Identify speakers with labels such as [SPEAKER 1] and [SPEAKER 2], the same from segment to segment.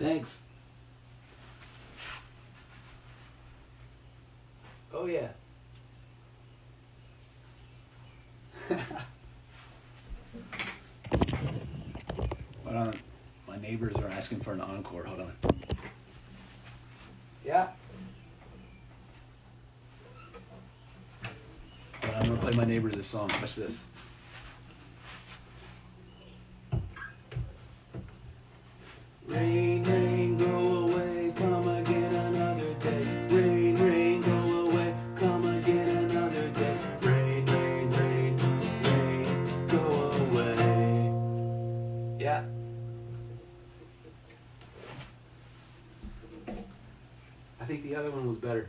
[SPEAKER 1] Thanks. Oh, yeah. Hold on. My neighbors are asking for an encore. Hold on. Yeah. But I'm going to play my neighbors a song. Watch this. Rain, rain, go away, come again another day. Rain, rain, go away, come again another day. Rain, rain, rain, rain, go away. Yeah. I think the other one was better.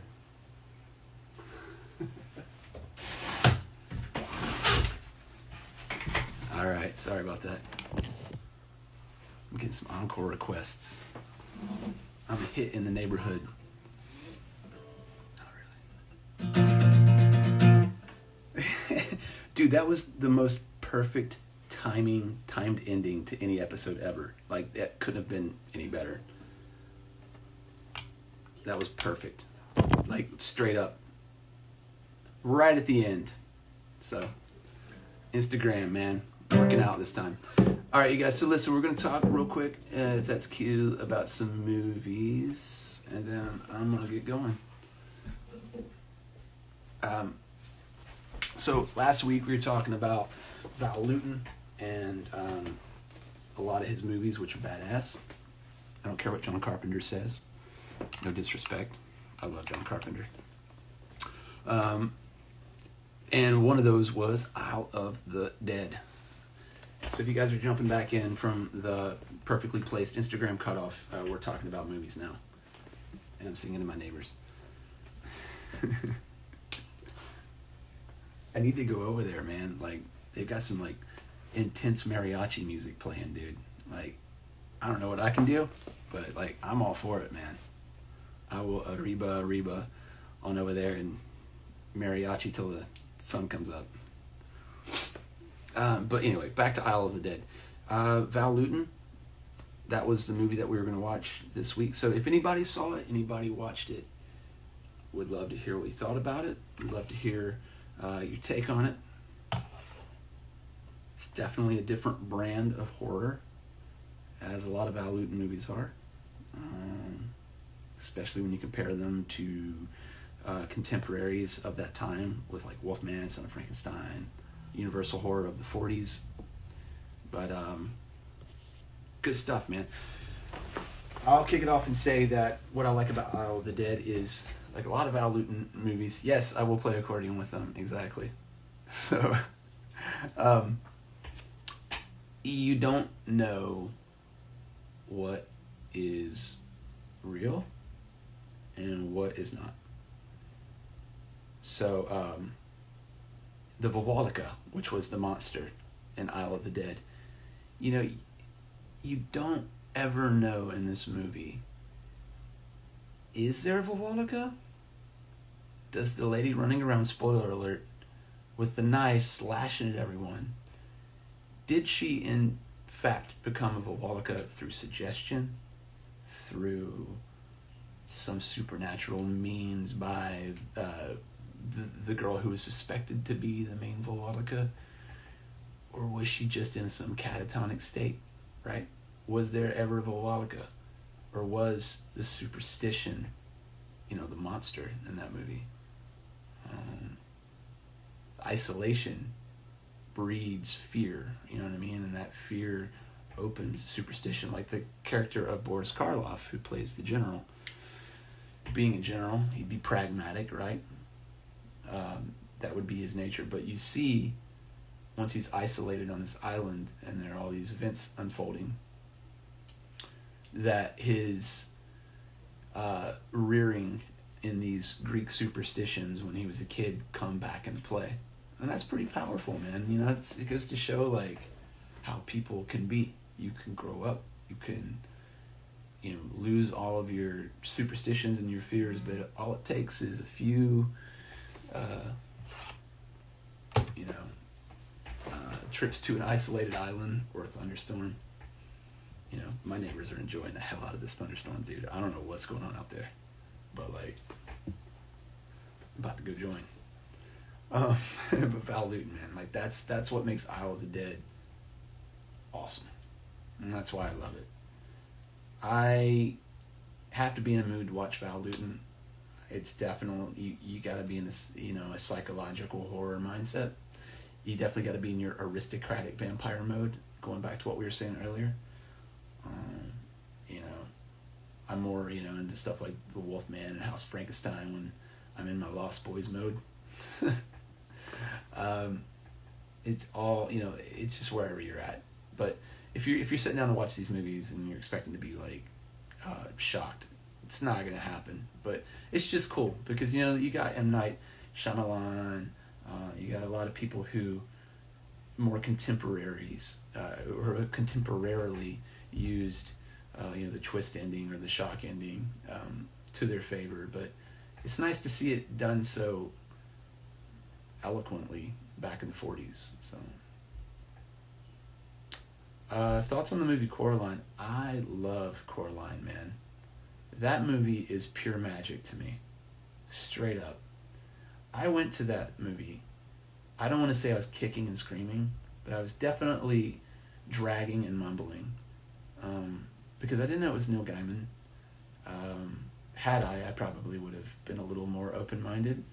[SPEAKER 1] All right, sorry about that. I'm getting some encore requests. I'm a hit in the neighborhood. Not really. Dude, that was the most perfect timed ending to any episode ever. Like, that couldn't have been any better. That was perfect. Like, straight up. Right at the end. So, Instagram, man. Working out this time. All right, you guys, so listen, we're going to talk real quick, if that's cute, about some movies, and then I'm going to get going. So last week we were talking about Val Lewton and a lot of his movies, which are badass. I don't care what John Carpenter says. No disrespect. I love John Carpenter. And one of those was Isle of the Dead. So if you guys are jumping back in from the perfectly placed Instagram cutoff, we're talking about movies now. And I'm singing to my neighbors. I need to go over there, man. Like, they've got some, like, intense mariachi music playing, dude. Like, I don't know what I can do, but, like, I'm all for it, man. I will arriba on over there and mariachi till the sun comes up. But anyway, back to Isle of the Dead. Val Lewton, that was the movie that we were going to watch this week. So if anybody saw it, anybody watched it, would love to hear what you thought about it. Would love to hear your take on it. It's definitely a different brand of horror, as a lot of Val Lewton movies are. Especially when you compare them to contemporaries of that time with like Wolfman, Son of Frankenstein, Universal horror of the 40s. But good stuff, man. I'll kick it off and say that what I like about Isle of the Dead is, like a lot of Val Lewton movies, yes, I will play accordion with them, exactly. So you don't know what is real and what is not. So the Volvolica, which was the monster in Isle of the Dead, you know, you don't ever know in this movie, is there a Volvolica? Does the lady running around, spoiler alert, with the knife slashing at everyone, did she in fact become a Volvolica through suggestion, through some supernatural means by the girl who was suspected to be the main Volvolica? Or was she just in some catatonic state, right? Was there ever a Volvolica? Or was the superstition, you know, the monster in that movie? Isolation breeds fear, you know what I mean? And that fear opens superstition, like the character of Boris Karloff, who plays the general. Being a general, he'd be pragmatic, right? That would be his nature. But you see, once he's isolated on this island and there are all these events unfolding, that his rearing in these Greek superstitions when he was a kid come back into play. And that's pretty powerful, man. You know, it goes to show, like, how people can be. You can grow up. You can, you know, lose all of your superstitions and your fears, but all it takes is a few, trips to an isolated island or a thunderstorm, my neighbors are enjoying the hell out of this thunderstorm, dude. I don't know what's going on out there, but like, I'm about to go join. But Val Lewton, man, like that's what makes Isle of the Dead awesome, and that's why I love it. I have to be in a mood to watch Val Lewton. It's definitely, you got to be in this, a psychological horror mindset. You definitely got to be in your aristocratic vampire mode, going back to what we were saying earlier. I'm more, into stuff like The Wolfman and House Frankenstein when I'm in my Lost Boys mode. It's all, it's just wherever you're at. But if you're sitting down to watch these movies and you're expecting to be like shocked, it's not gonna happen. But it's just cool because you got M. Night Shyamalan, you got a lot of people who more contemporaries or contemporarily used the twist ending or the shock ending to their favor. But it's nice to see it done so eloquently back in the 40s. So thoughts on the movie Coraline? I love Coraline, man. That movie is pure magic to me. Straight up. I went to that movie. I don't want to say I was kicking and screaming, but I was definitely dragging and mumbling. Because I didn't know it was Neil Gaiman. Had I probably would have been a little more open-minded.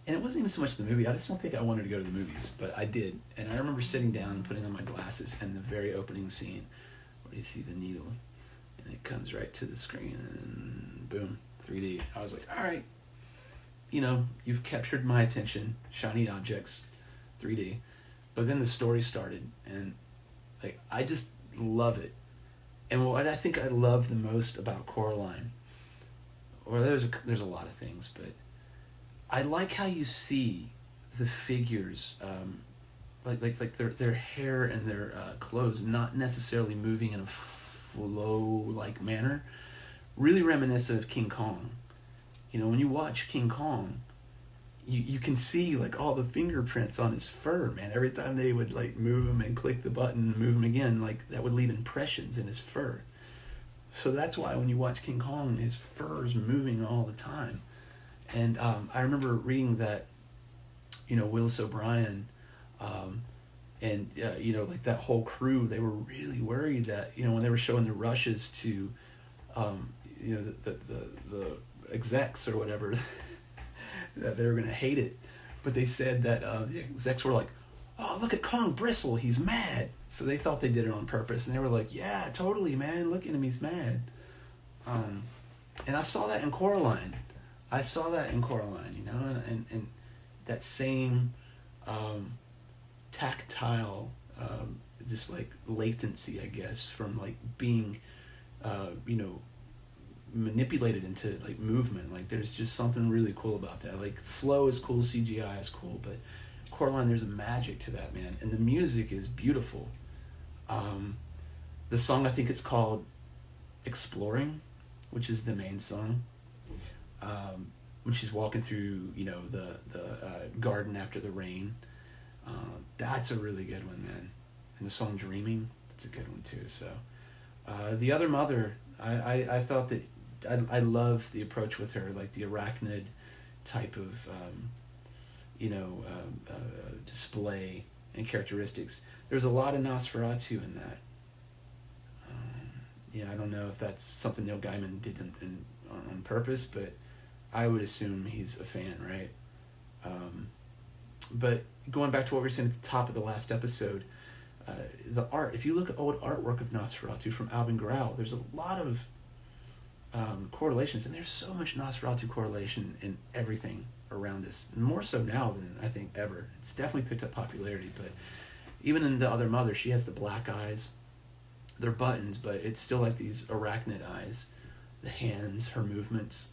[SPEAKER 1] And it wasn't even so much the movie. I just don't think I wanted to go to the movies, but I did. And I remember sitting down and putting on my glasses, and the very opening scene where you see the needle, and it comes right to the screen, and boom, 3D. I was like, all right, you've captured my attention, shiny objects, 3D. But then the story started, and like I just love it. And what I think I love the most about Coraline, or there's a lot of things, but I like how you see the figures, like their hair and their clothes not necessarily moving in a flow-like manner, really reminiscent of King Kong. When you watch King Kong, you can see like all the fingerprints on his fur, man. Every time they would like move him and click the button and move him again, like that would leave impressions in his fur. So that's why when you watch King Kong, his fur is moving all the time. And I remember reading that, Willis O'Brien, and like that whole crew, they were really worried that when they were showing the rushes to, the execs or whatever, that they were gonna hate it. But they said that the execs were like, "Oh, look at Kong bristle, he's mad." So they thought they did it on purpose, and they were like, "Yeah, totally, man. Look at him, he's mad." And I saw that in Coraline. And that same tactile, just like latency, I guess, from like being, manipulated into like movement. Like there's just something really cool about that. Like flow is cool, CGI is cool, but Coraline, there's a magic to that, man. And the music is beautiful. The song, I think it's called Exploring, which is the main song. When she's walking through, the garden after the rain. That's a really good one, man. And the song Dreaming, that's a good one too. So The Other Mother, I thought that I love the approach with her, like the arachnid type of display and characteristics. There's a lot of Nosferatu in that. I don't know if that's something Neil Gaiman did on purpose, but I would assume he's a fan, right? But going back to what we were saying at the top of the last episode, the art, if you look at old artwork of Nosferatu from Albin Grau, there's a lot of correlations, and there's so much Nosferatu correlation in everything around us, more so now than I think ever. It's definitely picked up popularity, but even in The Other Mother, she has the black eyes. They're buttons, but it's still like these arachnid eyes. The hands, her movements,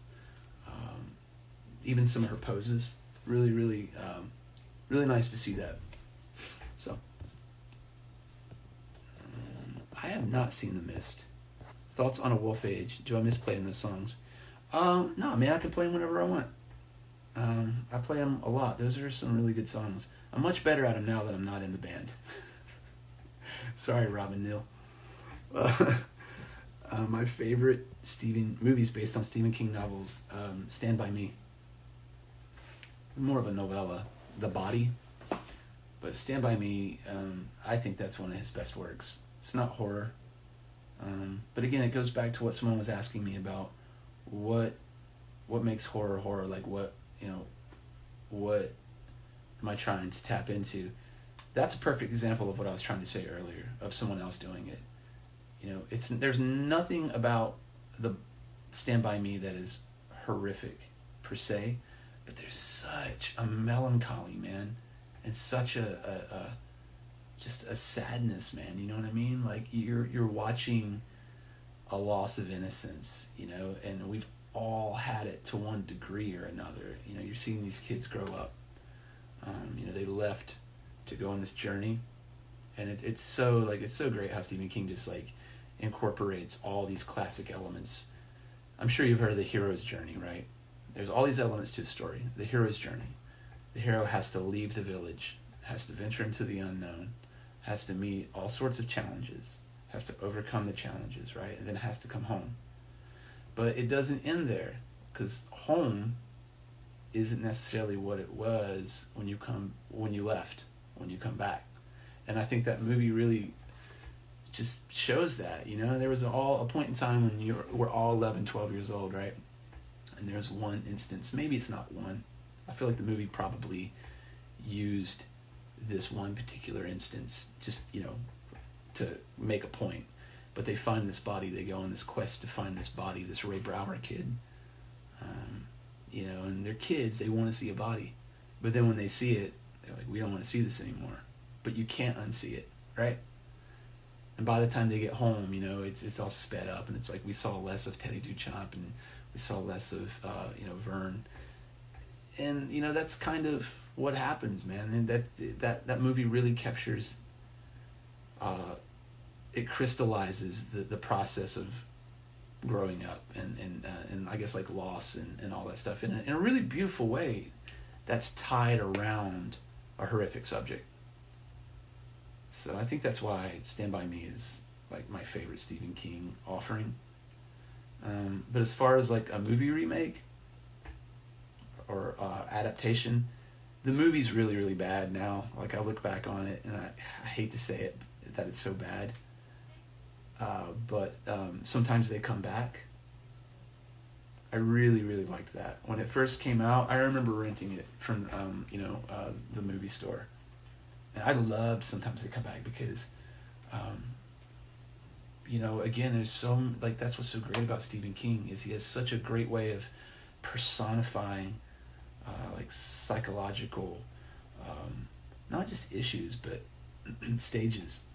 [SPEAKER 1] even some of her poses. Really, really, really nice to see that. So, I have not seen The Mist. Thoughts on A Wolf Age? Do I miss playing those songs? No, man, I can play them whenever I want. I play them a lot. Those are some really good songs. I'm much better at them now that I'm not in the band. Sorry, Robin Neal. My favorite movies based on Stephen King novels, Stand By Me. More of a novella, The Body, but Stand By Me, I think that's one of his best works. It's not horror, but again, it goes back to what someone was asking me about what makes horror. Like what what am I trying to tap into? That's a perfect example of what I was trying to say earlier of someone else doing it. There's nothing about the Stand By Me that is horrific per se, but there's such a melancholy, man, and such a just a sadness, man. You know what I mean? Like you're watching a loss of innocence, and we've all had it to one degree or another. You're seeing these kids grow up. They left to go on this journey, and it's so great how Stephen King just like incorporates all these classic elements. I'm sure you've heard of the hero's journey, right? There's all these elements to the story. The hero's journey. The hero has to leave the village, has to venture into the unknown, has to meet all sorts of challenges, has to overcome the challenges, right? And then has to come home. But it doesn't end there, because home isn't necessarily what it was when you left, when you come back. And I think that movie really just shows that. There was a point in time when we're all 11, 12 years old, right? And there's one instance, maybe it's not one. I feel like the movie probably used this one particular instance just, to make a point. But they find this body, they go on this quest to find this body, this Ray Brower kid. And they're kids, they want to see a body. But then when they see it, they're like, we don't want to see this anymore. But you can't unsee it, right? And by the time they get home, it's all sped up, and it's like we saw less of Teddy Duchamp, and we saw less of, Vern. And, that's kind of what happens, man. And that movie really captures, it crystallizes the process of growing up and I guess like loss and all that stuff in a really beautiful way that's tied around a horrific subject. So I think that's why Stand By Me is like my favorite Stephen King offering. But as far as like a movie remake or adaptation, the movie's really, really bad now. Like I look back on it and I hate to say it, that it's so bad. But sometimes they come back. I really, really liked that. When it first came out, I remember renting it from, the movie store. And I loved Sometimes They Come Back because, again, there's that's what's so great about Stephen King is he has such a great way of personifying, psychological, not just issues, but stages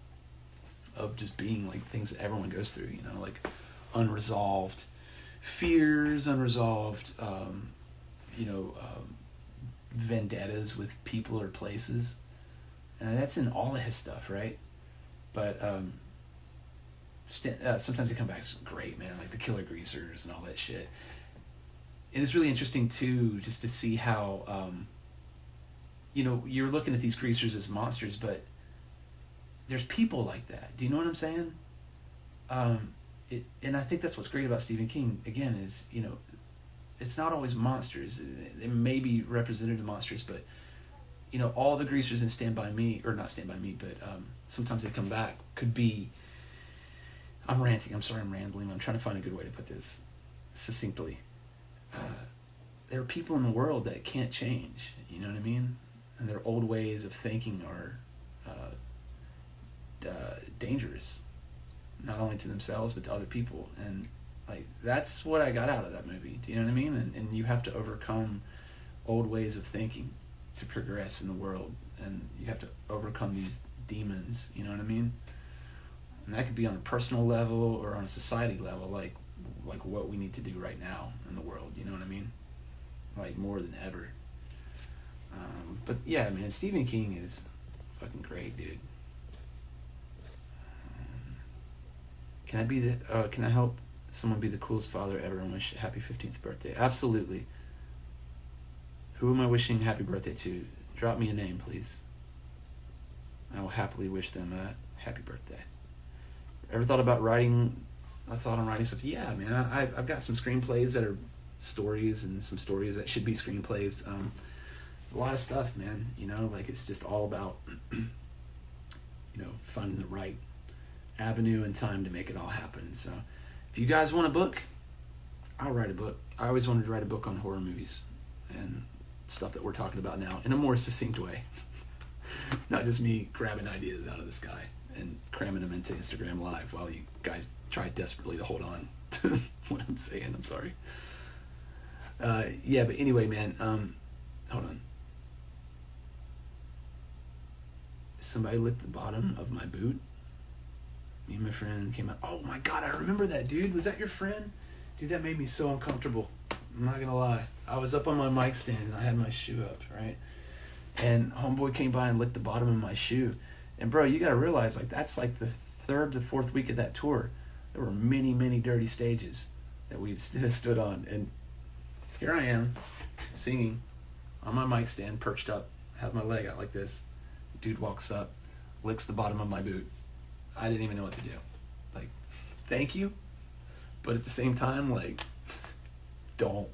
[SPEAKER 1] of just being like things that everyone goes through, like unresolved fears, unresolved, vendettas with people or places. And that's in all of his stuff, right? But Sometimes They Come Back is great, man. Like the Killer Greasers and all that shit. And it's really interesting too, just to see how, you're looking at these greasers as monsters, but there's people like that. Do you know what I'm saying? And I think that's what's great about Stephen King, again, is, it's not always monsters. They may be representative monsters, but, all the greasers in Stand By Me, or not Stand By Me, but Sometimes They Come Back could be... I'm ranting. I'm sorry I'm rambling. I'm trying to find a good way to put this succinctly. There are people in the world that can't change. You know what I mean? And their old ways of thinking are dangerous, not only to themselves but to other people. And that's what I got out of that movie. Do you know what I mean? And you have to overcome old ways of thinking to progress in the world, and you have to overcome these demons. You know what I mean? And that could be on a personal level or on a society level, like what we need to do right now in the world. You know what I mean? Like more than ever. But yeah, man, Stephen King is fucking great, dude. Can I help someone be the coolest father ever and wish happy 15th birthday? Absolutely. Who am I wishing happy birthday to? Drop me a name, please. I will happily wish them a happy birthday. Ever thought about writing? I thought on writing stuff. Yeah, man. I've got some screenplays that are stories and some stories that should be screenplays. A lot of stuff, man. You know, like it's just all about, finding the right avenue and time to make it all happen. So if you guys want a book, I'll write a book. I always wanted to write a book on horror movies and stuff that we're talking about now in a more succinct way. Not just me grabbing ideas out of the sky and cramming them into Instagram Live while you guys try desperately to hold on to what I'm saying. I'm sorry. Yeah, but anyway, man, hold on. Somebody licked the bottom of my boot. Me and my friend came out. Oh my God, I remember that, dude. Was that your friend? Dude, that made me so uncomfortable. I'm not gonna lie. I was up on my mic stand and I had my shoe up, right? And homeboy came by and licked the bottom of my shoe. And bro, you gotta realize, like, that's like the third to fourth week of that tour. There were many, many dirty stages that we stood on. And here I am, singing on my mic stand, perched up, have my leg out like this. Dude walks up, licks the bottom of my boot. I didn't even know what to do. Like, thank you, but at the same time, like, don't.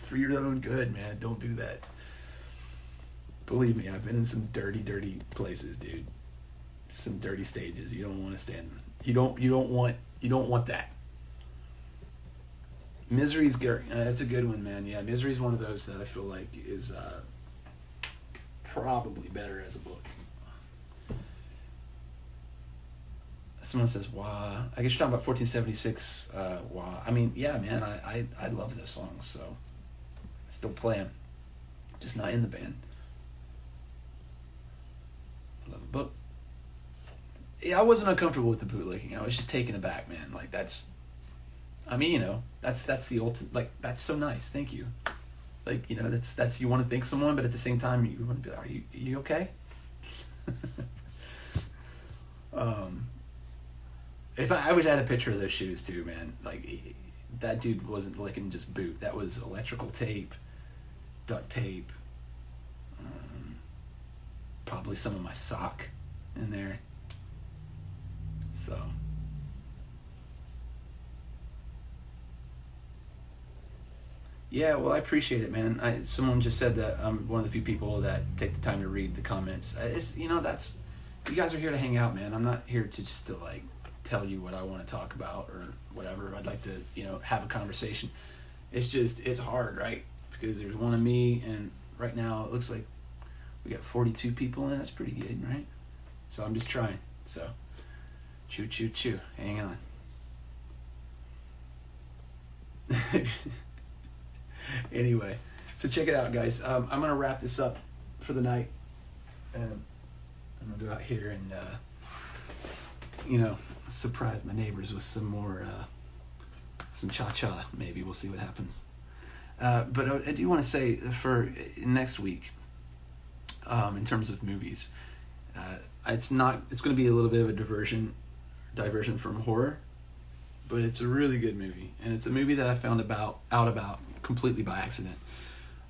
[SPEAKER 1] For your own good, man, don't do that. Believe me, I've been in some dirty, dirty places, dude. Some dirty stages. You don't want to stand. You don't want that. Misery's good. That's a good one, man. Yeah, Misery's one of those that I feel like is probably better as a book. Someone says, "Wow." I guess you're talking about 1476. Wow. I mean, yeah, man. I love those songs, so I still play them, just not in the band. I love a book. Yeah, I wasn't uncomfortable with the bootlicking. I was just taken aback, man. Like that's the ultimate. Like that's so nice. Thank you. Like that's you want to thank someone, but at the same time you want to be like, are you okay? If I wish I had a picture of those shoes too, man. Like that dude wasn't licking just boot. That was electrical tape, duct tape, probably some of my sock in there. So yeah, well, I appreciate it, man. Someone just said that I'm one of the few people that take the time to read the comments. That's you guys are here to hang out, man. I'm not here to just to like tell you what I want to talk about or whatever. I'd like to, have a conversation. It's hard, right? Because there's one of me, and right now it looks like we got 42 people in. That's pretty good, right? So I'm just trying. So choo, choo, choo. Hang on. Anyway, so check it out, guys. I'm going to wrap this up for the night. I'm going to go out here and, surprise my neighbors with some more, some cha-cha, maybe. We'll see what happens. But I do want to say for next week, in terms of movies, it's going to be a little bit of a diversion from horror, but it's a really good movie, and it's a movie that I found out about completely by accident.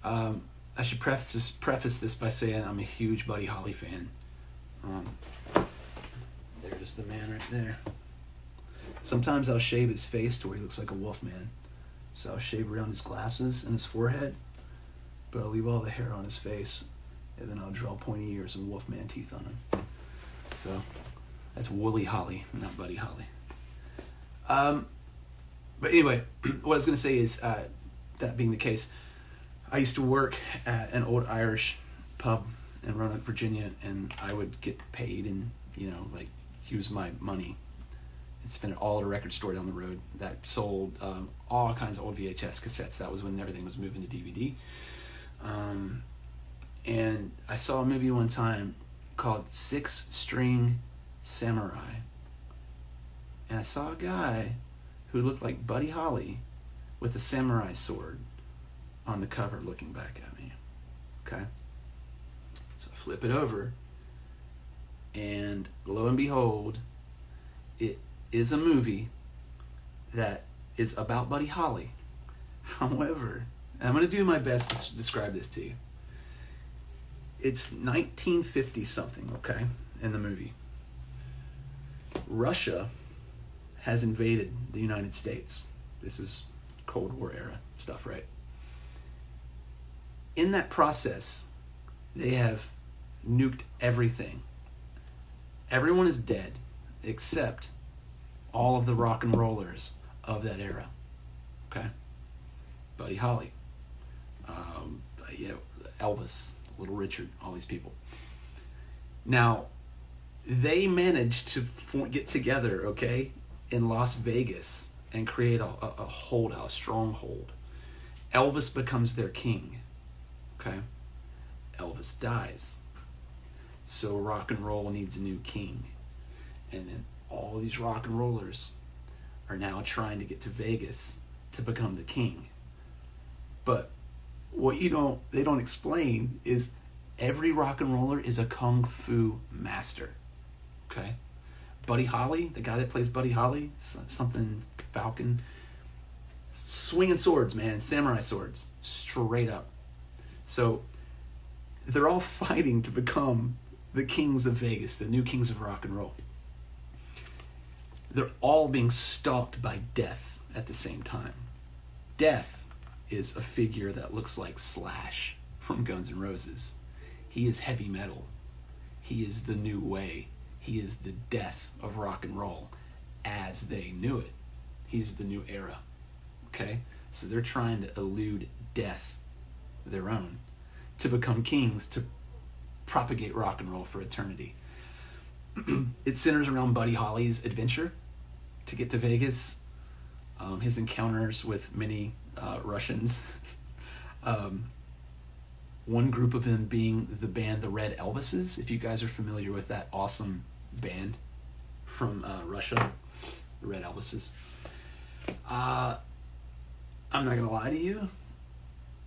[SPEAKER 1] I should preface this by saying I'm a huge Buddy Holly fan. There's the man right there. Sometimes I'll shave his face to where he looks like a wolf man. So I'll shave around his glasses and his forehead, but I'll leave all the hair on his face, and then I'll draw pointy ears and wolfman teeth on him. So that's Wooly Holly, not Buddy Holly. But anyway, what I was going to say is, that being the case, I used to work at an old Irish pub in Roanoke, Virginia, and I would get paid and, use my money and spend it all at a record store down the road that sold all kinds of old VHS cassettes. That was when everything was moving to DVD. And I saw a movie one time called Six String Samurai. And I saw a guy who looked like Buddy Holly with a samurai sword on the cover looking back at me. Okay? So I flip it over, and lo and behold, it is a movie that is about Buddy Holly. However, and I'm going to do my best to describe this to you. It's 1950 something, okay, in the movie. Russia has invaded the United States. This is Cold War era stuff, right? In that process, they have nuked everything. Everyone is dead except all of the rock and rollers of that era. Okay? Buddy Holly, Elvis, Little Richard, all these people. Now, they managed to get together, okay, in Las Vegas and create a stronghold. Elvis becomes their king, okay? Elvis dies. So rock and roll needs a new king. And then all these rock and rollers are now trying to get to Vegas to become the king. But what they don't explain is every rock and roller is a kung fu master. Okay? Buddy Holly, the guy that plays Buddy Holly, something Falcon, swinging swords, man, samurai swords, straight up. So they're all fighting to become the kings of Vegas, the new kings of rock and roll. They're all being stalked by Death at the same time. Death is a figure that looks like Slash from Guns N' Roses. He is heavy metal. He is the new way. He is the death of rock and roll as they knew it. He's the new era. Okay? So they're trying to elude death, their own, to become kings, to propagate rock and roll for eternity. It centers around Buddy Holly's adventure to get to Vegas, his encounters with many Russians. One group of them being the band The Red Elvises, if you guys are familiar with that awesome band from Russia, The Red Elvises. I'm not going to lie to you,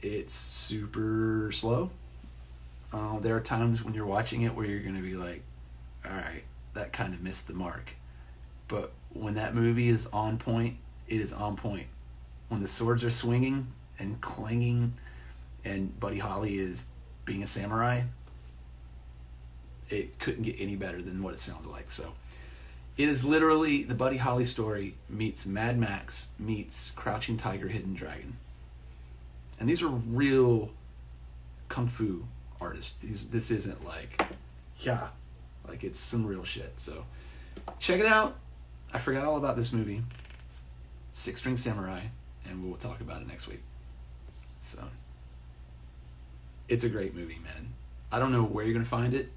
[SPEAKER 1] it's super slow. There are times when you're watching it where you're going to be like, alright, that kind of missed the mark. But when that movie is on point, it is on point. When the swords are swinging and clanging and Buddy Holly is being a samurai, it couldn't get any better than what it sounds like. So it is literally the Buddy Holly story meets Mad Max meets Crouching Tiger, Hidden Dragon. And these are real kung fu artists. This isn't like it's some real shit. So check it out. I forgot all about this movie, Six String Samurai, and we'll talk about it next week. So it's a great movie, man. I don't know where you're gonna find it,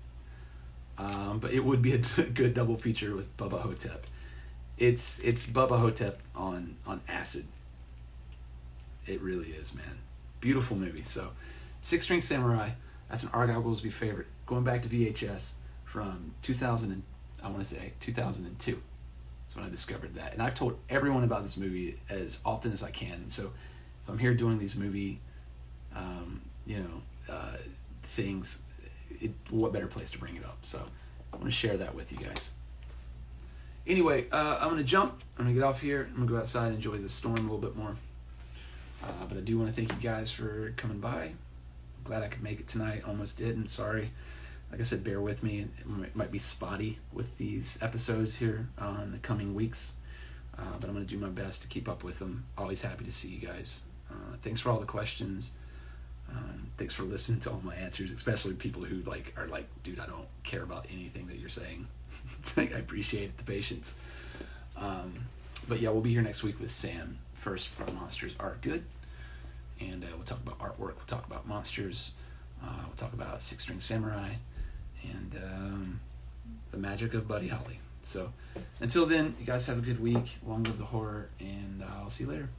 [SPEAKER 1] but it would be a good double feature with Bubba Hotep. It's Bubba Hotep on acid. It really is, man. Beautiful movie. So Six String Samurai, that's an Argyle Goolsby favorite, going back to VHS from 2002. That's when I discovered that. And I've told everyone about this movie as often as I can. And so if I'm here doing these movie things, what better place to bring it up? So I want to share that with you guys. Anyway, I'm going to jump. I'm going to get off here. I'm going to go outside and enjoy the storm a little bit more. But I do want to thank you guys for coming by. I'm glad I could make it tonight. Almost did, and sorry. Like I said, bear with me. It might be spotty with these episodes here in the coming weeks. But I'm going to do my best to keep up with them. Always happy to see you guys. Thanks for all the questions. Thanks for listening to all my answers, especially people who are like, dude, I don't care about anything that you're saying. I appreciate the patience. But yeah, we'll be here next week with Sam. First from Monsters Are Good. And we'll talk about artwork. We'll talk about monsters. We'll talk about Six String Samurai. And the magic of Buddy Holly. So until then, you guys have a good week. Long live the horror. And I'll see you later.